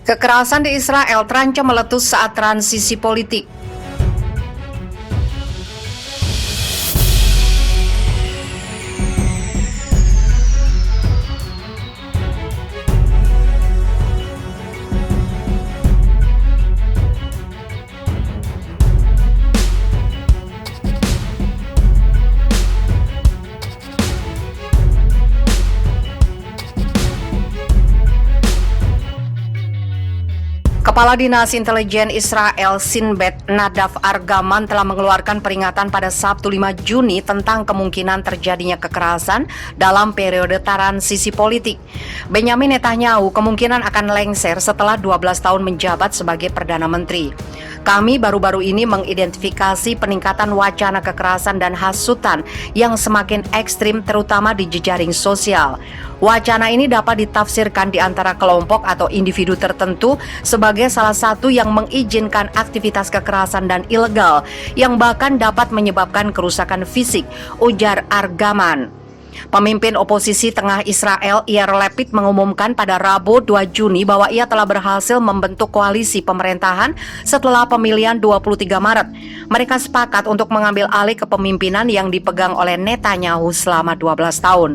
Kekerasan di Israel terancam meletus saat transisi politik. Kepala Dinas Intelijen Israel Sinbet Nadav Argaman telah mengeluarkan peringatan pada Sabtu 5 Juni tentang kemungkinan terjadinya kekerasan dalam periode transisi politik. Benyamin Netanyahu kemungkinan akan lengser setelah 12 tahun menjabat sebagai Perdana Menteri. Kami baru-baru ini mengidentifikasi peningkatan wacana kekerasan dan hasutan yang semakin ekstrim terutama di jejaring sosial. Wacana ini dapat ditafsirkan di antara kelompok atau individu tertentu sebagai salah satu yang mengizinkan aktivitas kekerasan dan ilegal yang bahkan dapat menyebabkan kerusakan fisik, ujar Argaman. Pemimpin oposisi tengah Israel Yair Lapid mengumumkan pada Rabu 2 Juni bahwa ia telah berhasil membentuk koalisi pemerintahan setelah pemilihan 23 Maret. Mereka sepakat untuk mengambil alih kepemimpinan yang dipegang oleh Netanyahu selama 12 tahun.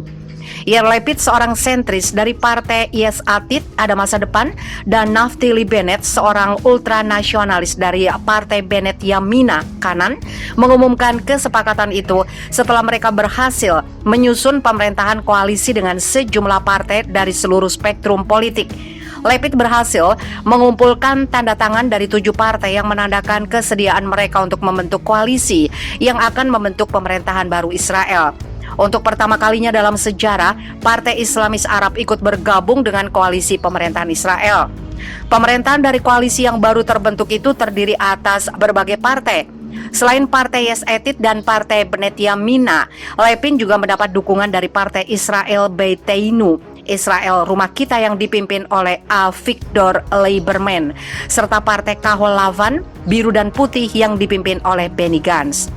Yair Lapid, seorang sentris dari partai Yesh Atid ada masa depan, dan Naftali Bennett, seorang ultranasionalis dari partai Bennett Yamina kanan, mengumumkan kesepakatan itu setelah mereka berhasil menyusun pemerintahan koalisi dengan sejumlah partai dari seluruh spektrum politik. Lapid berhasil mengumpulkan tanda tangan dari 7 partai yang menandakan kesediaan mereka untuk membentuk koalisi yang akan membentuk pemerintahan baru Israel. Untuk pertama kalinya dalam sejarah, Partai Islamis Arab ikut bergabung dengan koalisi pemerintahan Israel. Pemerintahan dari koalisi yang baru terbentuk itu terdiri atas berbagai partai. Selain Partai Yesh Atid dan Partai Bennett Yamina, Lapid juga mendapat dukungan dari Partai Israel Beiteinu, Israel Rumah Kita yang dipimpin oleh Avigdor Lieberman, serta Partai Kahol Lavan, Biru dan Putih yang dipimpin oleh Benny Gantz.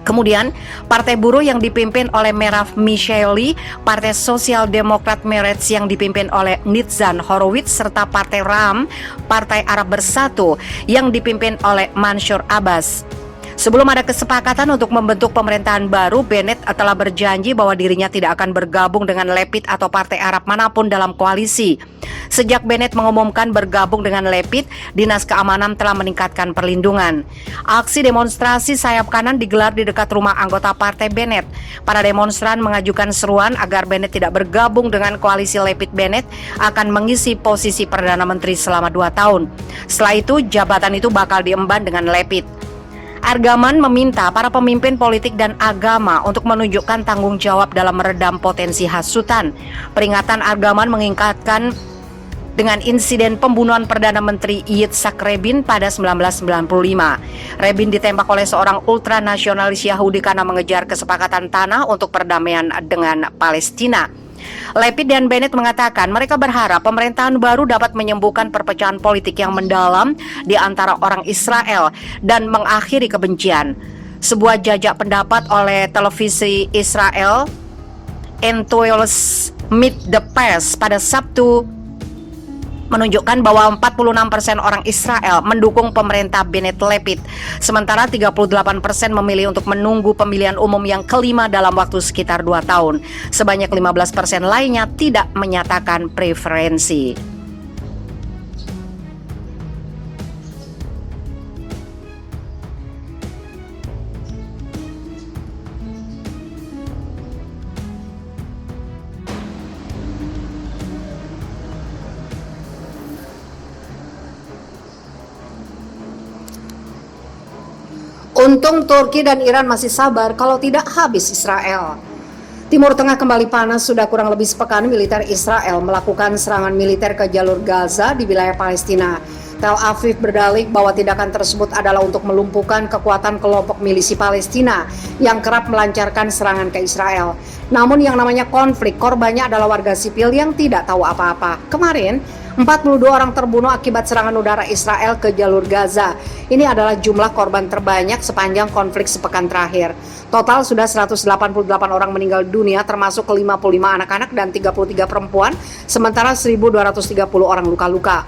Kemudian, Partai Buruh yang dipimpin oleh Merav Michaeli, Partai Sosial Demokrat Meretz yang dipimpin oleh Nitzan Horowitz, serta Partai Ram, Partai Arab Bersatu yang dipimpin oleh Mansyur Abbas. Sebelum ada kesepakatan untuk membentuk pemerintahan baru, Bennett telah berjanji bahwa dirinya tidak akan bergabung dengan Lapid atau partai Arab manapun dalam koalisi. Sejak Bennett mengumumkan bergabung dengan Lapid, Dinas Keamanan telah meningkatkan perlindungan. Aksi demonstrasi sayap kanan digelar di dekat rumah anggota partai Bennett. Para demonstran mengajukan seruan agar Bennett tidak bergabung dengan koalisi Lapid-Bennett akan mengisi posisi Perdana Menteri selama 2 tahun. Setelah itu, jabatan itu bakal diemban dengan Lapid. Argaman meminta para pemimpin politik dan agama untuk menunjukkan tanggung jawab dalam meredam potensi hasutan. Peringatan Argaman mengingatkan dengan insiden pembunuhan Perdana Menteri Yitzhak Rabin pada 1995. Rabin ditembak oleh seorang ultranasionalis Yahudi karena mengejar kesepakatan tanah untuk perdamaian dengan Palestina. Lapid dan Bennett mengatakan mereka berharap pemerintahan baru dapat menyembuhkan perpecahan politik yang mendalam di antara orang Israel dan mengakhiri kebencian. Sebuah jajak pendapat oleh televisi Israel Entoils Meet the Press pada Sabtu menunjukkan bahwa 46% orang Israel mendukung pemerintah Bennett Lapid, sementara 38% memilih untuk menunggu pemilihan umum yang kelima dalam waktu sekitar 2 tahun. Sebanyak 15% lainnya tidak menyatakan preferensi. Untung Turki dan Iran masih sabar, kalau tidak habis Israel. Timur Tengah kembali panas. Sudah kurang lebih sepekan militer Israel melakukan serangan militer ke jalur Gaza di wilayah Palestina. Tel Aviv berdalih bahwa tindakan tersebut adalah untuk melumpuhkan kekuatan kelompok milisi Palestina yang kerap melancarkan serangan ke Israel. Namun yang namanya konflik, korbannya adalah warga sipil yang tidak tahu apa-apa. Kemarin, 42 orang terbunuh akibat serangan udara Israel ke jalur Gaza. Ini adalah jumlah korban terbanyak sepanjang konflik sepekan terakhir. Total sudah 188 orang meninggal dunia, termasuk 55 anak-anak dan 33 perempuan, sementara 1.230 orang luka-luka.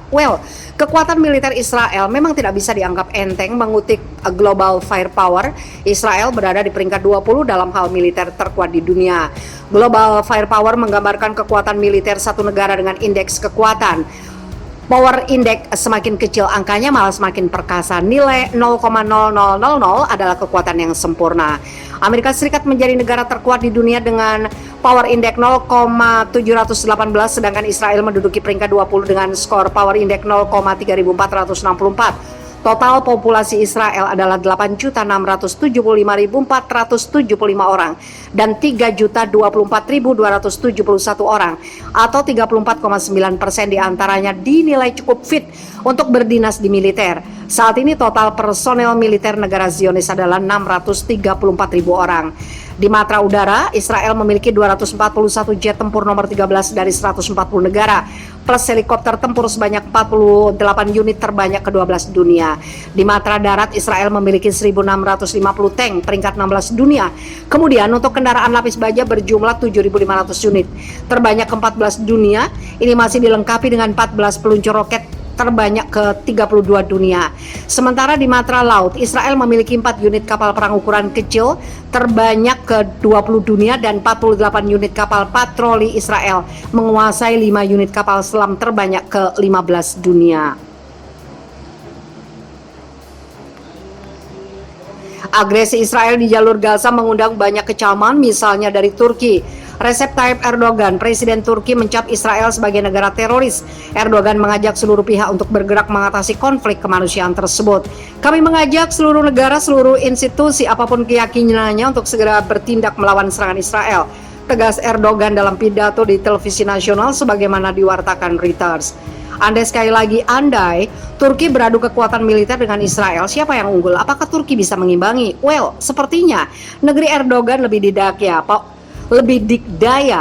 Kekuatan militer Israel memang tidak bisa dianggap enteng. Mengutip Global Firepower, Israel berada di peringkat 20 dalam hal militer terkuat di dunia. Global Firepower menggambarkan kekuatan militer satu negara dengan indeks kekuatan. Power Index semakin kecil angkanya malah semakin perkasa. Nilai 0,0000 adalah kekuatan yang sempurna. Amerika Serikat menjadi negara terkuat di dunia dengan Power Index 0,718, sedangkan Israel menduduki peringkat 20 dengan skor Power Index 0,3464. Total populasi Israel adalah 8.675.475 orang dan 3.024.271 orang, atau 34,9% diantaranya dinilai cukup fit untuk berdinas di militer. Saat ini total personel militer negara Zionis adalah 634.000 orang. Di matra udara, Israel memiliki 241 jet tempur nomor 13 dari 140 negara, plus helikopter tempur sebanyak 48 unit terbanyak ke-12 dunia. Di matra darat, Israel memiliki 1.650 tank, peringkat 16 dunia. Kemudian untuk kendaraan lapis baja berjumlah 7.500 unit, terbanyak ke-14 dunia. Ini masih dilengkapi dengan 14 peluncur roket terbanyak ke-32 dunia. Sementara di matra laut, Israel memiliki 4 unit kapal perang ukuran kecil terbanyak ke-20 dunia dan 48 unit kapal patroli. Israel menguasai 5 unit kapal selam terbanyak ke-15 dunia. Agresi Israel di jalur Gaza mengundang banyak kecaman, misalnya dari Turki. Recep Tayyip Erdogan, Presiden Turki, mencap Israel sebagai negara teroris. Erdogan mengajak seluruh pihak untuk bergerak mengatasi konflik kemanusiaan tersebut. Kami mengajak seluruh negara, seluruh institusi, apapun keyakinannya, untuk segera bertindak melawan serangan Israel, tegas Erdogan dalam pidato di televisi nasional sebagaimana diwartakan Reuters. Andai Turki beradu kekuatan militer dengan Israel, siapa yang unggul? Apakah Turki bisa mengimbangi? Sepertinya negeri Erdogan lebih didaya.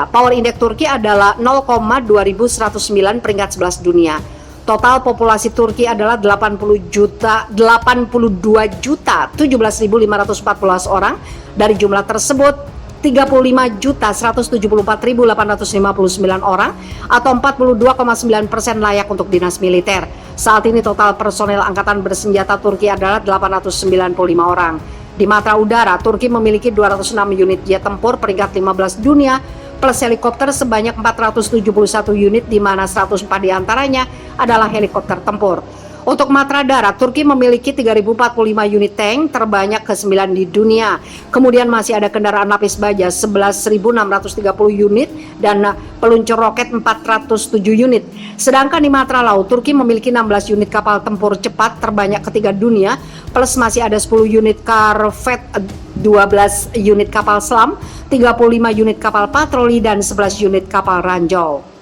Power Index Turki adalah 0,2109, peringkat 11 dunia. Total populasi Turki adalah 82.017.514 orang. Dari jumlah tersebut, 35.174.859 orang atau 42,9% layak untuk dinas militer. Saat ini total personel angkatan bersenjata Turki adalah 895 orang. Di matra udara, Turki memiliki 206 unit jet tempur, peringkat 15 dunia, plus helikopter sebanyak 471 unit, di mana 104 diantaranya adalah helikopter tempur. Untuk matra darat, Turki memiliki 3.045 unit tank, terbanyak ke-9 di dunia. Kemudian masih ada kendaraan lapis baja 11.630 unit dan peluncur roket 407 unit. Sedangkan di matra laut, Turki memiliki 16 unit kapal tempur cepat, terbanyak ketiga dunia, plus masih ada 10 unit korvet, 12 unit kapal selam, 35 unit kapal patroli, dan 11 unit kapal ranjau.